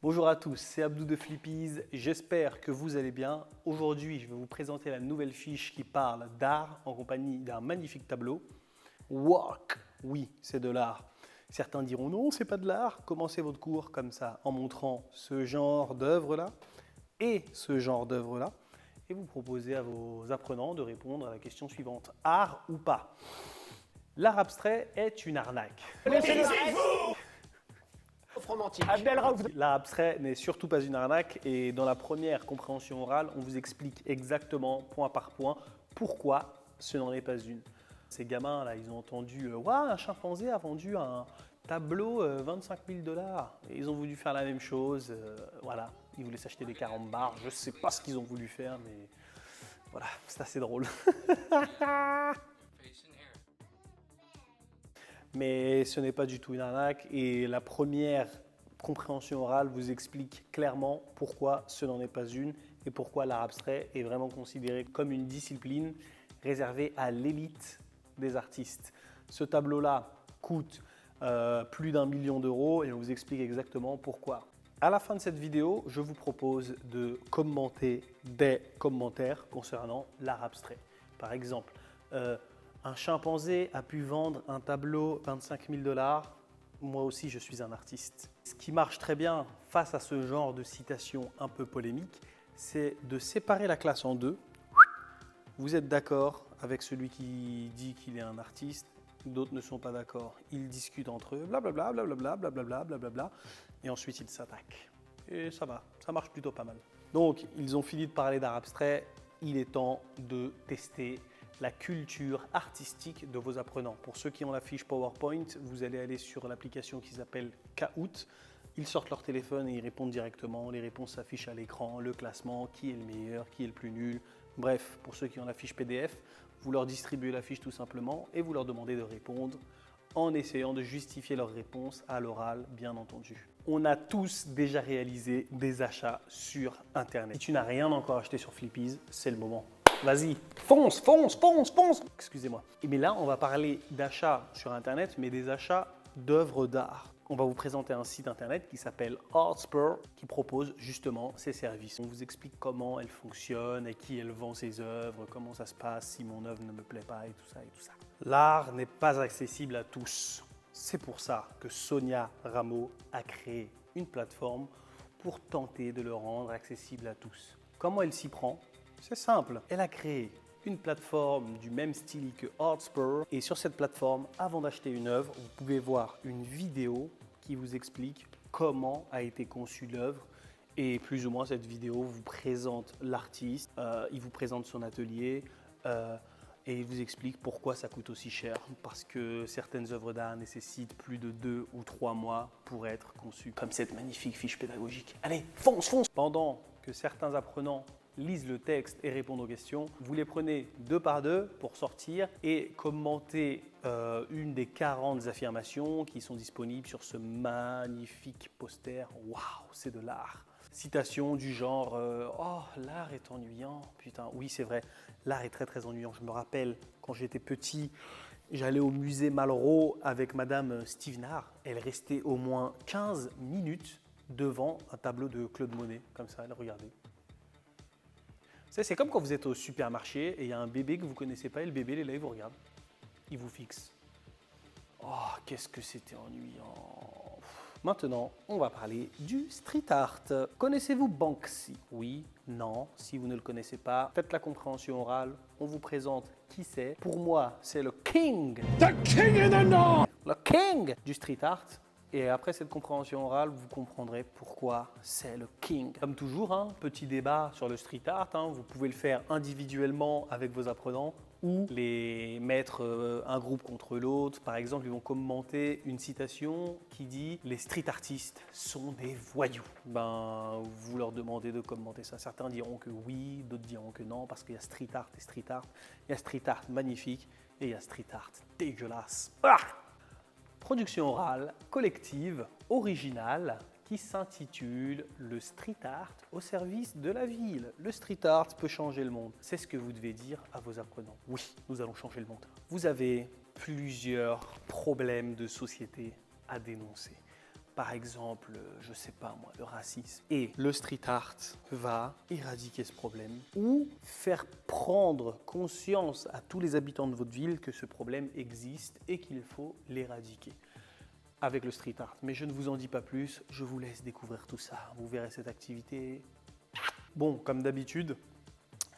Bonjour à tous, c'est Abdou de Flippies, j'espère que vous allez bien. Aujourd'hui, je vais vous présenter la nouvelle fiche qui parle d'art en compagnie d'un magnifique tableau. Work, oui, c'est de l'art. Certains diront non, c'est pas de l'art. Commencez votre cours comme ça en montrant ce genre d'œuvre-là et ce genre d'œuvre-là et vous proposez à vos apprenants de répondre à la question suivante. Art ou pas? L'art abstrait est une arnaque. L'art abstrait n'est surtout pas une arnaque et dans la première compréhension orale, on vous explique exactement, point par point, pourquoi ce n'en est pas une. Ces gamins là, ils ont entendu Waouh, un chimpanzé a vendu un tableau 25 000 $. Et ils ont voulu faire la même chose. Voilà, ils voulaient s'acheter des carambars. Je ne sais pas ce qu'ils ont voulu faire, mais voilà, c'est assez drôle. Mais ce n'est pas du tout une arnaque et la première compréhension orale vous explique clairement pourquoi ce n'en est pas une et pourquoi l'art abstrait est vraiment considéré comme une discipline réservée à l'élite des artistes. Ce tableau-là coûte plus d'1 million d'euros et on vous explique exactement pourquoi. À la fin de cette vidéo, je vous propose de commenter des commentaires concernant l'art abstrait. Par exemple, un chimpanzé a pu vendre un tableau 25 000 $. Moi aussi, je suis un artiste. Ce qui marche très bien face à ce genre de citation un peu polémique, c'est de séparer la classe en deux. Vous êtes d'accord avec celui qui dit qu'il est un artiste, d'autres ne sont pas d'accord. Ils discutent entre eux, blablabla, blablabla, blablabla, blablabla, et ensuite ils s'attaquent. Et ça va, ça marche plutôt pas mal. Donc, ils ont fini de parler d'art abstrait, il est temps de tester la culture artistique de vos apprenants. Pour ceux qui ont la fiche PowerPoint, vous allez aller sur l'application qui s'appelle Kahoot. Ils sortent leur téléphone et ils répondent directement. Les réponses s'affichent à l'écran, le classement, qui est le meilleur, qui est le plus nul. Bref, pour ceux qui ont la fiche PDF, vous leur distribuez la fiche tout simplement et vous leur demandez de répondre en essayant de justifier leur réponse à l'oral, bien entendu. On a tous déjà réalisé des achats sur Internet. Si tu n'as rien encore acheté sur Flippies, c'est le moment. Vas-y, fonce, fonce, fonce, fonce. Excusez-moi. Mais là, on va parler d'achats sur Internet, mais des achats d'œuvres d'art. On va vous présenter un site Internet qui s'appelle Artspur, qui propose justement ces services. On vous explique comment elle fonctionne, et qui elle vend ses œuvres, comment ça se passe si mon œuvre ne me plaît pas et tout ça et tout ça. L'art n'est pas accessible à tous. C'est pour ça que Sonia Rameau a créé une plateforme pour tenter de le rendre accessible à tous. Comment elle s'y prend? C'est simple, elle a créé une plateforme du même style que Artspur et sur cette plateforme, avant d'acheter une œuvre, vous pouvez voir une vidéo qui vous explique comment a été conçue l'œuvre et plus ou moins cette vidéo vous présente l'artiste, il vous présente son atelier et il vous explique pourquoi ça coûte aussi cher parce que certaines œuvres d'art nécessitent plus de 2 ou 3 mois pour être conçues, comme cette magnifique fiche pédagogique. Allez, fonce, fonce! Pendant que certains apprenants lisent le texte et répondent aux questions. Vous les prenez deux par deux pour sortir et commenter une des 40 affirmations qui sont disponibles sur ce magnifique poster. Waouh, c'est de l'art. Citation du genre oh, l'art est ennuyant. Putain, oui, c'est vrai, l'art est très très ennuyant. Je me rappelle quand j'étais petit, j'allais au musée Malraux avec Madame Stevenard. Elle restait au moins 15 minutes devant un tableau de Claude Monet, comme ça, elle regardait. C'est comme quand vous êtes au supermarché et il y a un bébé que vous ne connaissez pas et le bébé, il est là, il vous regarde. Il vous fixe. Oh, qu'est-ce que c'était ennuyant. Maintenant, on va parler du street art. Connaissez-vous Banksy? Oui, non. Si vous ne le connaissez pas, faites la compréhension orale. On vous présente qui c'est. Pour moi, c'est le king. The king in the north. Le king du street art. Et après cette compréhension orale, vous comprendrez pourquoi c'est le king. Comme toujours, petit débat sur le street art. Vous pouvez le faire individuellement avec vos apprenants ou les mettre un groupe contre l'autre. Par exemple, ils vont commenter une citation qui dit « Les street artistes sont des voyous ». Vous leur demandez de commenter ça. Certains diront que oui, d'autres diront que non, parce qu'il y a street art et street art. Il y a street art magnifique et il y a street art dégueulasse. Production orale, collective, originale, qui s'intitule « Le street art au service de la ville ». Le street art peut changer le monde. C'est ce que vous devez dire à vos apprenants. Oui, nous allons changer le monde. Vous avez plusieurs problèmes de société à dénoncer. par exemple, je sais pas moi, le racisme. Et le street art va éradiquer ce problème ou faire prendre conscience à tous les habitants de votre ville que ce problème existe et qu'il faut l'éradiquer avec le street art. Mais je ne vous en dis pas plus, je vous laisse découvrir tout ça. Vous verrez cette activité. Bon, comme d'habitude,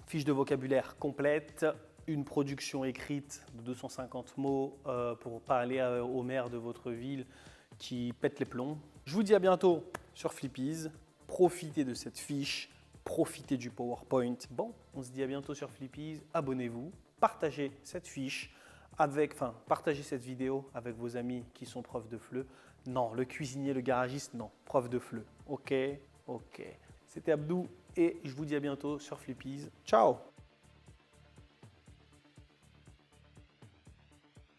fiche de vocabulaire complète, une production écrite de 250 mots pour parler au maire de votre ville qui pète les plombs. Je vous dis à bientôt sur Flippies. Profitez de cette fiche, profitez du PowerPoint. Bon, on se dit à bientôt sur Flippies. Abonnez-vous, partagez cette fiche partagez cette vidéo avec vos amis qui sont profs de FLE. Non, le cuisinier, le garagiste, non, prof de FLE. Ok. C'était Abdou et je vous dis à bientôt sur Flippies. Ciao.